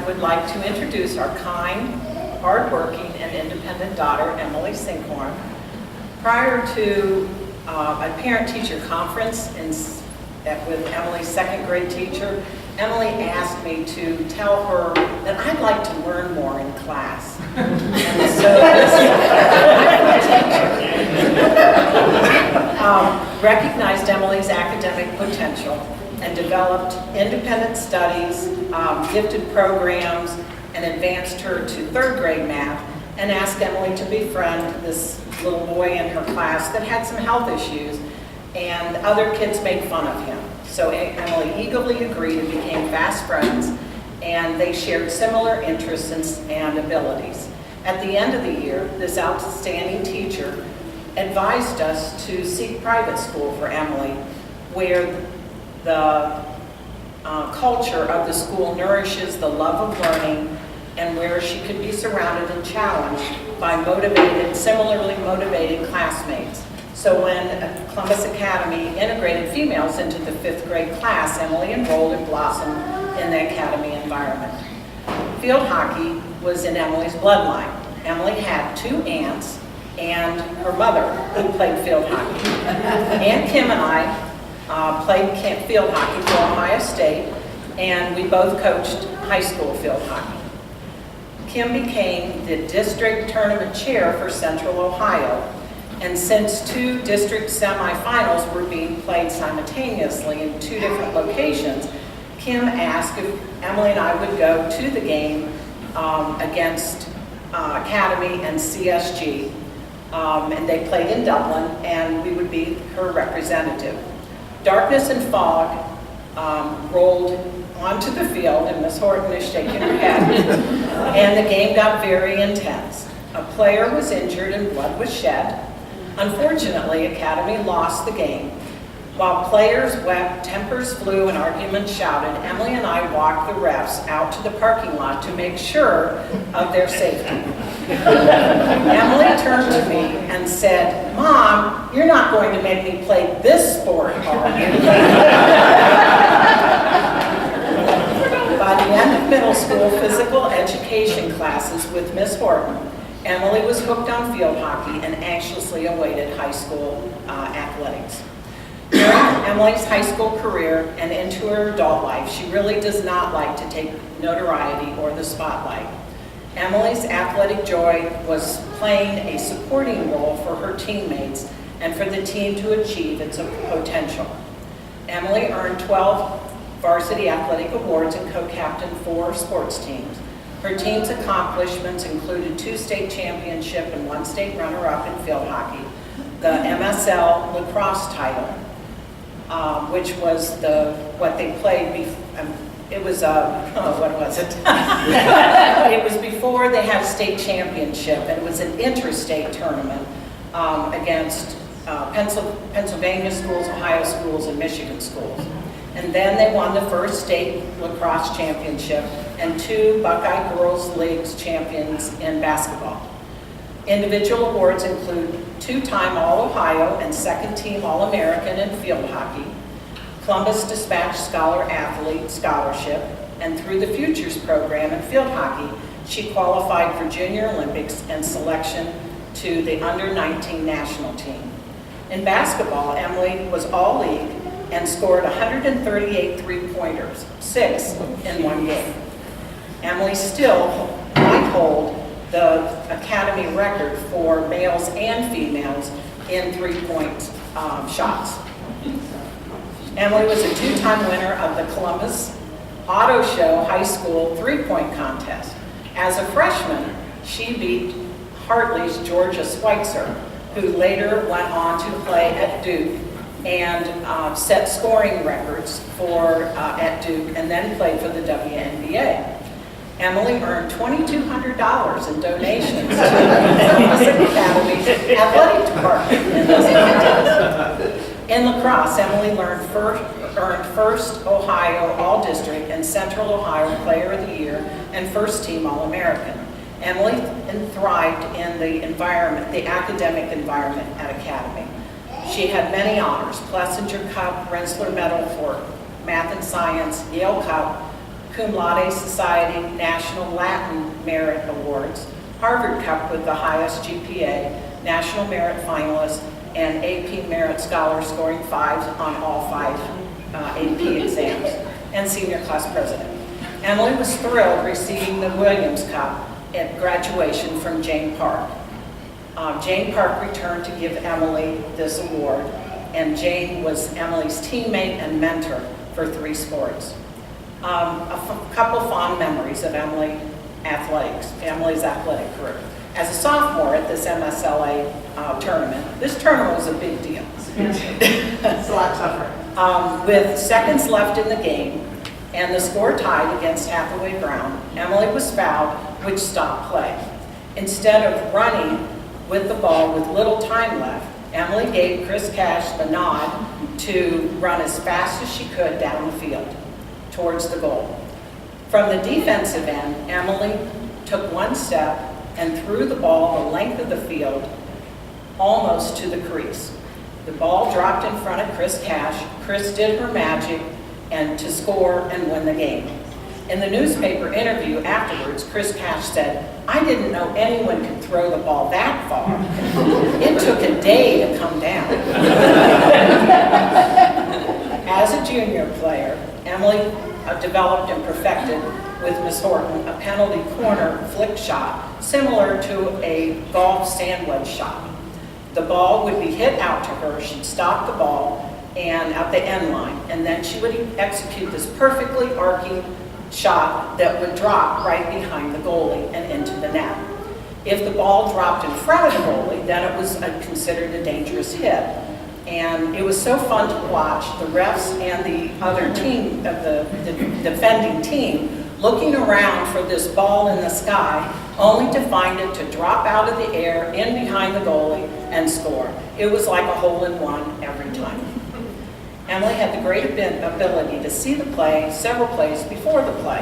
would like to introduce our kind, hardworking, and independent daughter, Emily Sinkhorn. Prior to a parent-teacher conference with Emily's second grade teacher, Emily asked me to tell her that I'd like to learn more in class. And so recognized Emily's academic potential and developed independent studies, gifted programs, and advanced her to third grade math, and asked Emily to befriend this little boy in her class that had some health issues, and other kids made fun of him. So Emily eagerly agreed and became fast friends, and they shared similar interests and abilities. At the end of the year, this outstanding teacher advised us to seek private school for Emily, where the culture of the school nourishes the love of learning, and where she could be surrounded and challenged by similarly motivated classmates. So when Columbus Academy integrated females into the 5th grade class, Emily enrolled and blossomed in the academy environment. Field hockey was in Emily's bloodline. Emily had 2 aunts and her mother who played field hockey. Aunt Kim and I played field hockey for Ohio State, and we both coached high school field hockey. Kim became the district tournament chair for Central Ohio, and since 2 district semifinals were being played simultaneously in 2 different locations, Kim asked if Emily and I would go to the game against Academy and CSG, and they played in Dublin, and we would be her representative. Darkness and fog rolled onto the field, and Miss Horton is shaking her head, and the game got very intense. A player was injured and blood was shed. Unfortunately, Academy lost the game. While players wept, tempers flew, and arguments shouted, Emily and I walked the refs out to the parking lot to make sure of their safety. Emily turned to me and said, "Mom, you're not going to make me play this sport, are you?" By the end of middle school physical education classes with Miss Horton, Emily was hooked on field hockey and anxiously awaited high school athletics. During Emily's high school career and into her adult life, she really does not like to take notoriety or the spotlight. Emily's athletic joy was playing a supporting role for her teammates and for the team to achieve its potential. Emily earned 12 varsity athletic awards and co-captained 4 sports teams. Her team's accomplishments included 2 state championships and 1 state runner-up in field hockey, the MSL lacrosse title, which was what they played. It was what was it? It was before they had state championship, and it was an interstate tournament against Pennsylvania schools, Ohio schools, and Michigan schools. And then they won the first state lacrosse championship and 2 Buckeye Girls Leagues champions in basketball. Individual awards include 2-time All-Ohio and 2nd-team All-American in field hockey, Columbus Dispatch Scholar Athlete Scholarship, and through the Futures program in field hockey, she qualified for Junior Olympics and selection to the under-19 national team. In basketball, Emily was all-league and scored 138 three-pointers, 6 in 1 game. Emily still might hold the Academy record for males and females in 3-point shots. Emily was a 2-time winner of the Columbus Auto Show High School 3-point contest. As a freshman, she beat Hartley's Georgia Schweitzer, who later went on to play at Duke and set scoring records at Duke, and then played for the WNBA. Emily earned $2,200 in donations to the Columbus Academy's athletic department in this contest. In lacrosse, Emily earned first Ohio All-District and Central Ohio Player of the Year and first team All-American. Emily thrived in the academic environment at Academy. She had many honors: Plessinger Cup, Rensselaer Medal for Math and Science, Yale Cup, Cum Laude Society National Latin Merit Awards, Harvard Cup with the highest GPA, National Merit Finalist, and AP Merit Scholar scoring 5s on all 5 AP exams, and Senior Class President. Emily was thrilled receiving the Williams Cup at graduation from Jane Park. Jane Park returned to give Emily this award, and Jane was Emily's teammate and mentor for 3 sports. Couple fond memories of Emily's athletic career. As a sophomore at this MSLA tournament, this tournament was a big deal. It's a lot tougher. With seconds left in the game and the score tied against Hathaway Brown, Emily was fouled, which stopped play. Instead of running with the ball with little time left, Emily gave Chris Cash the nod to run as fast as she could down the field towards the goal. From the defensive end, Emily took one step and threw the ball the length of the field almost to the crease. The ball dropped in front of Chris Cash. Chris did her magic and to score and win the game. In the newspaper interview afterwards, Chris Cash said, "I didn't know anyone could throw the ball that far. It took a day to come down." As a junior player, Emily developed and perfected with Miss Horton a penalty corner flick shot similar to a golf sand wedge shot. The ball would be hit out to her. She'd stop the ball and at the end line, and then she would execute this perfectly arcing shot that would drop right behind the goalie and into the net. If the ball dropped in front of the goalie, then it was considered a dangerous hit. And it was so fun to watch the refs and the other team, of the defending team, looking around for this ball in the sky, only to find it to drop out of the air, in behind the goalie, and score. It was like a hole-in-one every time. Emily had the great ability to see the play several plays before the play.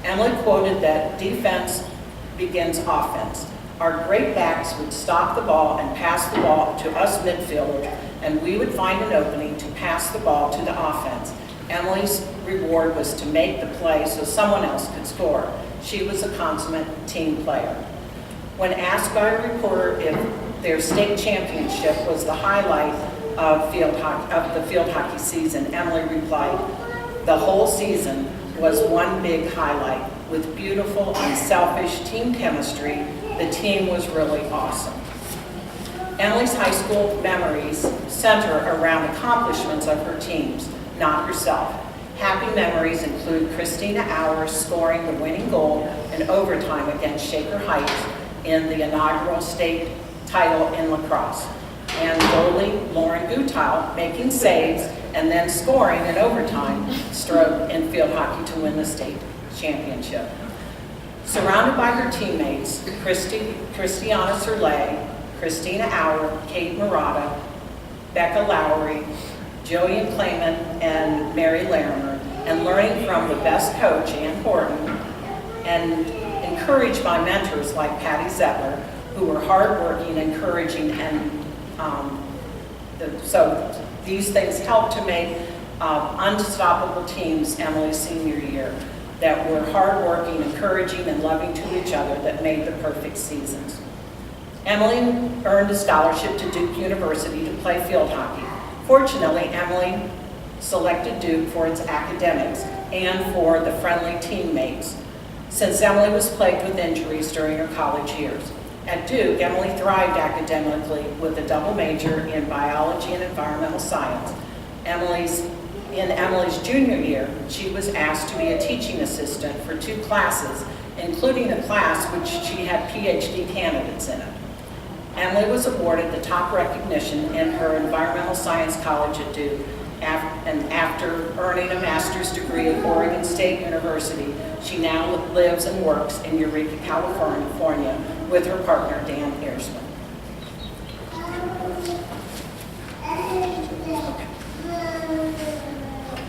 Emily quoted that defense begins offense. Our great backs would stop the ball and pass the ball to us midfielders, and we would find an opening to pass the ball to the offense. Emily's reward was to make the play so someone else could score. She was a consummate team player. When asked by a reporter if their state championship was the highlight of the field hockey season, Emily replied, "The whole season was one big highlight. With beautiful, unselfish team chemistry, the team was really awesome." Emily's high school memories center around accomplishments of her teams, not herself. Happy memories include Christina Hours scoring the winning goal in overtime against Shaker Heights in the inaugural state title in lacrosse, and goalie Lauren Gutile making saves and then scoring in overtime stroke in field hockey to win the state championship. Surrounded by her teammates, Christiana Serlet, Christina Auer, Kate Murata, Becca Lowry, Jillian Clayman, and Mary Larimer, and learning from the best coach, Ann Horton, and encouraged by mentors like Patty Zettler, who were hardworking, encouraging, and so these things helped to make unstoppable teams Emily's senior year that were hardworking, encouraging, and loving to each other that made the perfect seasons. Emily earned a scholarship to Duke University to play field hockey. Fortunately, Emily selected Duke for its academics and for the friendly teammates, since Emily was plagued with injuries during her college years. At Duke, Emily thrived academically with a double major in biology and environmental science. In Emily's junior year, she was asked to be a teaching assistant for 2 classes, including a class which she had PhD candidates in it. Emily was awarded the top recognition in her environmental science college at Duke, and after earning a master's degree at Oregon State University, she now lives and works in Eureka, California, with her partner, Dan Earsman.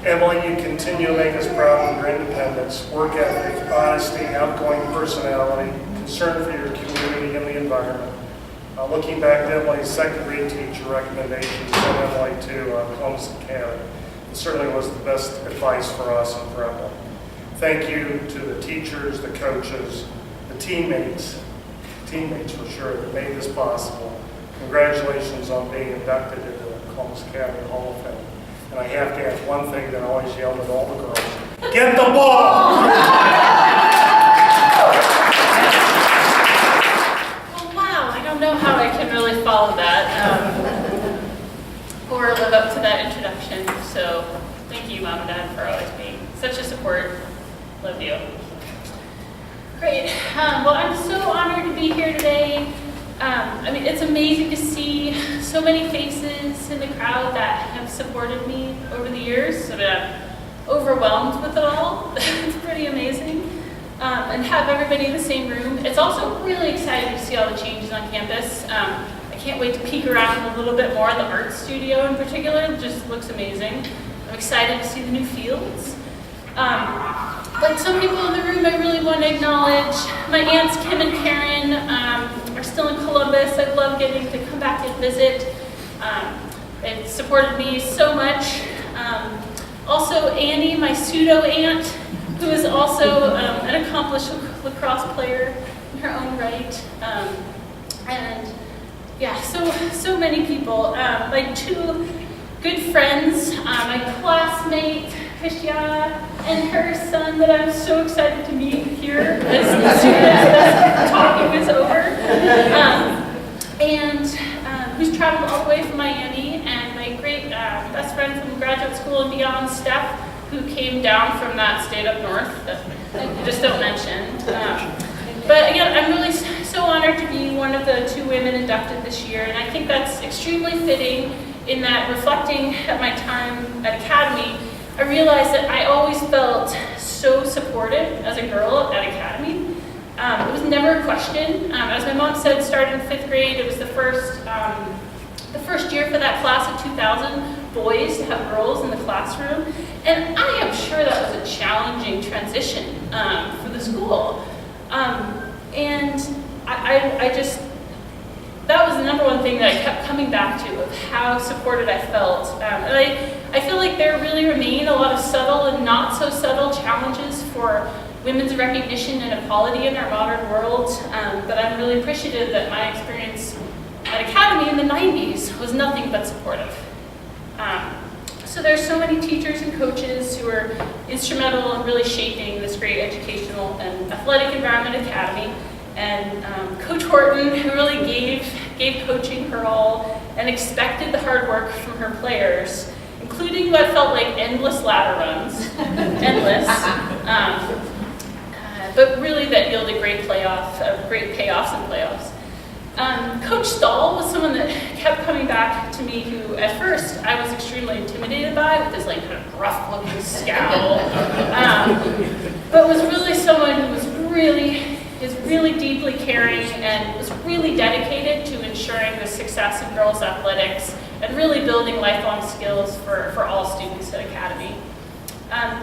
Emily, you continue to make us proud of your independence, work ethic, honesty, outgoing personality, concern for your community and the environment. Looking back at Emily's second grade teacher recommendation to send Emily to Columbus Academy, it certainly was the best advice for us and for Emily. Thank you to the teachers, the coaches, the teammates for sure that made this possible. Congratulations on being inducted into the Columbus Academy Hall of Fame. And I have to add one thing that I always yell at all the girls. Get the ball! Well, wow, I don't know how I can really follow that or live up to that introduction. So thank you, Mom and Dad, for always being such a support. Love you. Great. Well, I'm so honored to be here today. I mean, it's amazing to see so many faces in the crowd that have supported me over the years. I mean, I'm overwhelmed with it all. It's pretty amazing. And have everybody in the same room. It's also really exciting to see all the changes on campus. I can't wait to peek around a little bit more. The art studio in particular just looks amazing. I'm excited to see the new fields. Like some people in the room, I really want to acknowledge my aunts Kim and Karen are still in Columbus. I love getting to come back and visit. They've supported me so much. Also Annie, my pseudo aunt, who is also an accomplished lacrosse player in her own right. And yeah, so many people. My two good friends, my classmate, Christiana, and her son that I'm so excited to meet here as soon as this talking is over. And who's traveled all the way from Miami, and my great best friend from graduate school and beyond, Steph, who came down from that state up north that I just don't mention. But again, I'm really so honored to be one of the 2 women inducted this year, and I think that's extremely fitting in that, reflecting at my time at Academy, I realized that I always felt so supported as a girl at Academy. It was never a question. As my mom said, starting in 5th grade, it was the first year for that class of 2000 boys to have girls in the classroom. And I am sure that was a challenging transition for the school. And I just, that was the number one thing that I kept coming back to, of how supported I felt. And I feel like there really remain a lot of subtle and not so subtle challenges for women's recognition and equality in our modern world. But I'm really appreciative that my experience at Academy in the 90s was nothing but supportive. So there's so many teachers and coaches who are instrumental in really shaping this great educational and athletic environment at Academy. And Coach Horton, who really gave coaching her all and expected the hard work from her players, including what felt like endless ladder runs, endless, but really that yielded great payoffs in playoffs. Coach Stahl was someone that kept coming back to me, who at first I was extremely intimidated by, with this like kind of rough-looking scowl, but was really someone who was really deeply caring and was really dedicated to ensuring the success of girls' athletics and really building lifelong skills for all students at Academy.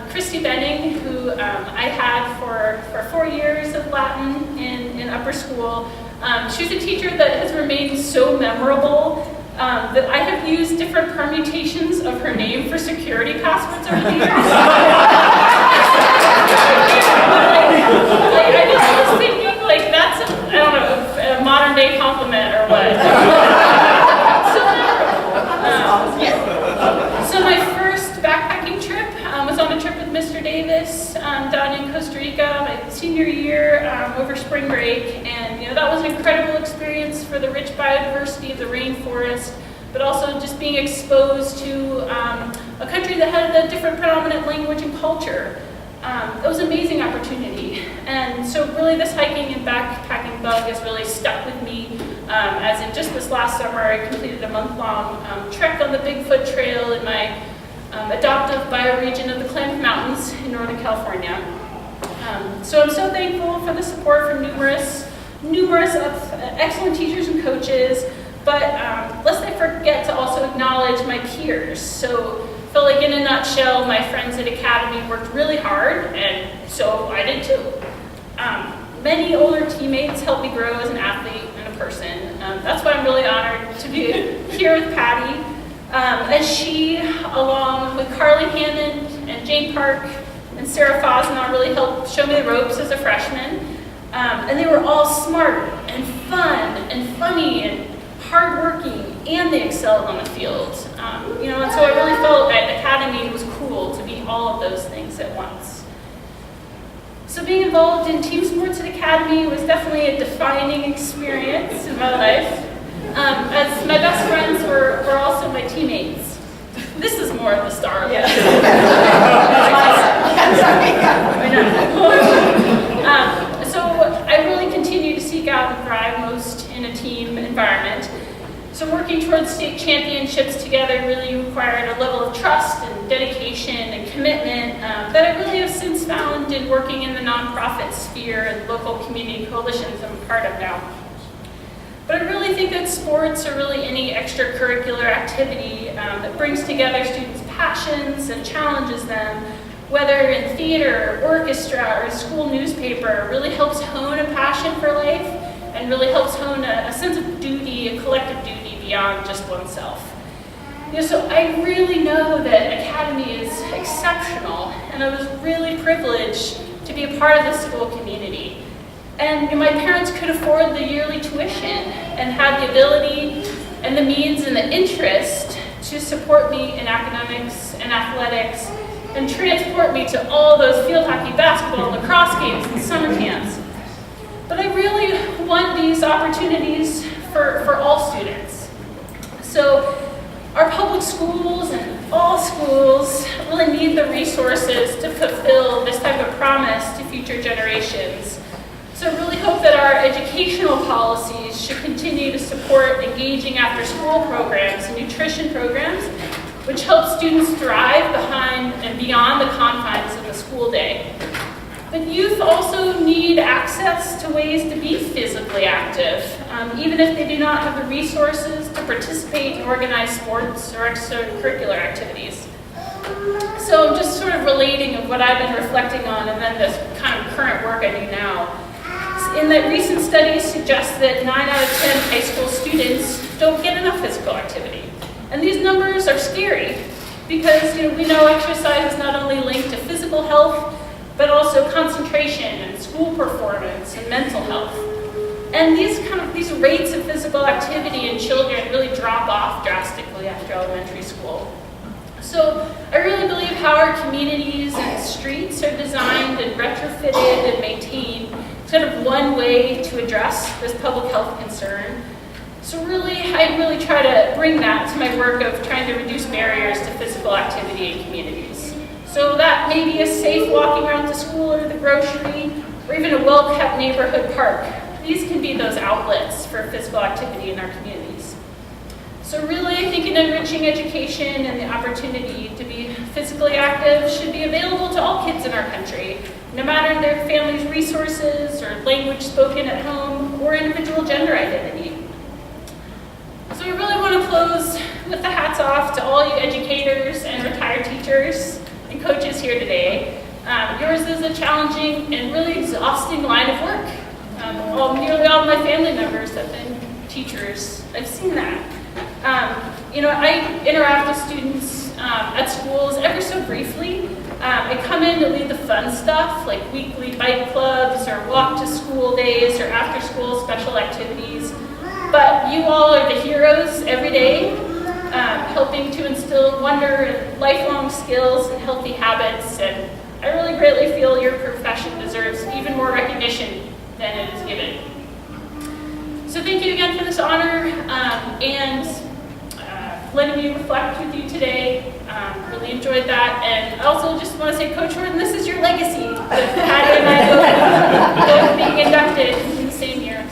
Christy Benning, who I had for 4 years of Latin in upper school. She's a teacher that has remained so memorable that I have used different permutations of her name for security passwords over the years. I was thinking, like, that's I don't know, a modern day compliment or what. So my first backpacking trip was on a trip with Mr. Davis down in Costa Rica, my senior year over spring break, and that was an incredible experience for the rich biodiversity of the rainforest, but also just being exposed to a country that had a different predominant language and culture. It was an amazing opportunity, and so really this hiking and backpacking bug has really stuck with me, as in just this last summer I completed a month-long trek on the Bigfoot Trail in my adoptive bioregion of the Klamath Mountains in Northern California. So I'm so thankful for the support from numerous excellent teachers and coaches, but lest I forget to also acknowledge my peers. So I feel like in a nutshell, my friends at Academy worked really hard, and so I did too. Many older teammates helped me grow as an athlete and a person. That's why I'm really honored to be here with Patty, as she, along with Carly Hammond and Jane Park and Sarah Fosnaugh really helped show me the ropes as a freshman. And they were all smart and fun and funny and hardworking, and they excelled on the field. And so I really felt that Academy was cool to be all of those things at once. So being involved in team sports at Academy was definitely a defining experience in my life, as my best friends were also my teammates. This is more of the star of it. So I really continue to seek out and thrive most in a team environment. So working towards state championships together really required a level of trust and dedication and commitment that I really have since found in working in the nonprofit sphere and local community coalitions I'm a part of now. But I really think that sports or really any extracurricular activity that brings together students' passions and challenges them, whether in theater, orchestra, or school newspaper, really helps hone a passion for life and really helps hone a sense of duty, a collective duty beyond just oneself. So I really know that Academy is exceptional, and I was really privileged to be a part of this school community. And my parents could afford the yearly tuition and had the ability and the means and the interest to support me in academics and athletics and transport me to all those field hockey, basketball, lacrosse games and summer camps. But I really want these opportunities for all students. So our public schools and all schools really need the resources to fulfill this type of promise to future generations. So I really hope that our educational policies should continue to support engaging after-school programs and nutrition programs, which help students thrive behind and beyond the confines of the school day. But youth also need access to ways to be physically active, even if they do not have the resources to participate in organized sports or extracurricular activities. So I'm just sort of relating of what I've been reflecting on and then this kind of current work I do now. In that recent studies suggest that 9 out of 10 high school students don't get enough physical activity. And these numbers are scary because we know exercise is not only linked to physical health, but also concentration and school performance and mental health. And these rates of physical activity in children really drop off drastically after elementary school. So I really believe how our communities and streets are designed and retrofitted and maintained is kind of one way to address this public health concern. So I really try to bring that to my work of trying to reduce barriers to physical activity in communities. So that may be a safe walking around to school or the grocery, or even a well-kept neighborhood park. These can be those outlets for physical activity in our communities. So really, I think an enriching education and the opportunity to be physically active should be available to all kids in our country, no matter their family's resources or language spoken at home or individual gender identity. So we really want to close with the hats off to all you educators and retired teachers and coaches here today. Yours is a challenging and really exhausting line of work. Nearly all of my family members have been teachers. I've seen that. I interact with students at schools ever so briefly. I come in to lead the fun stuff like weekly bike clubs or walk to school days or after school special activities. But you all are the heroes every day, helping to instill wonder and lifelong skills and healthy habits. And I really greatly feel your profession deserves even more recognition than it is given. So thank you again for this honor and letting me reflect with you today. Really enjoyed that. And I also just want to say, Coach Jordan, this is your legacy. Patty and I both being inducted in the same year.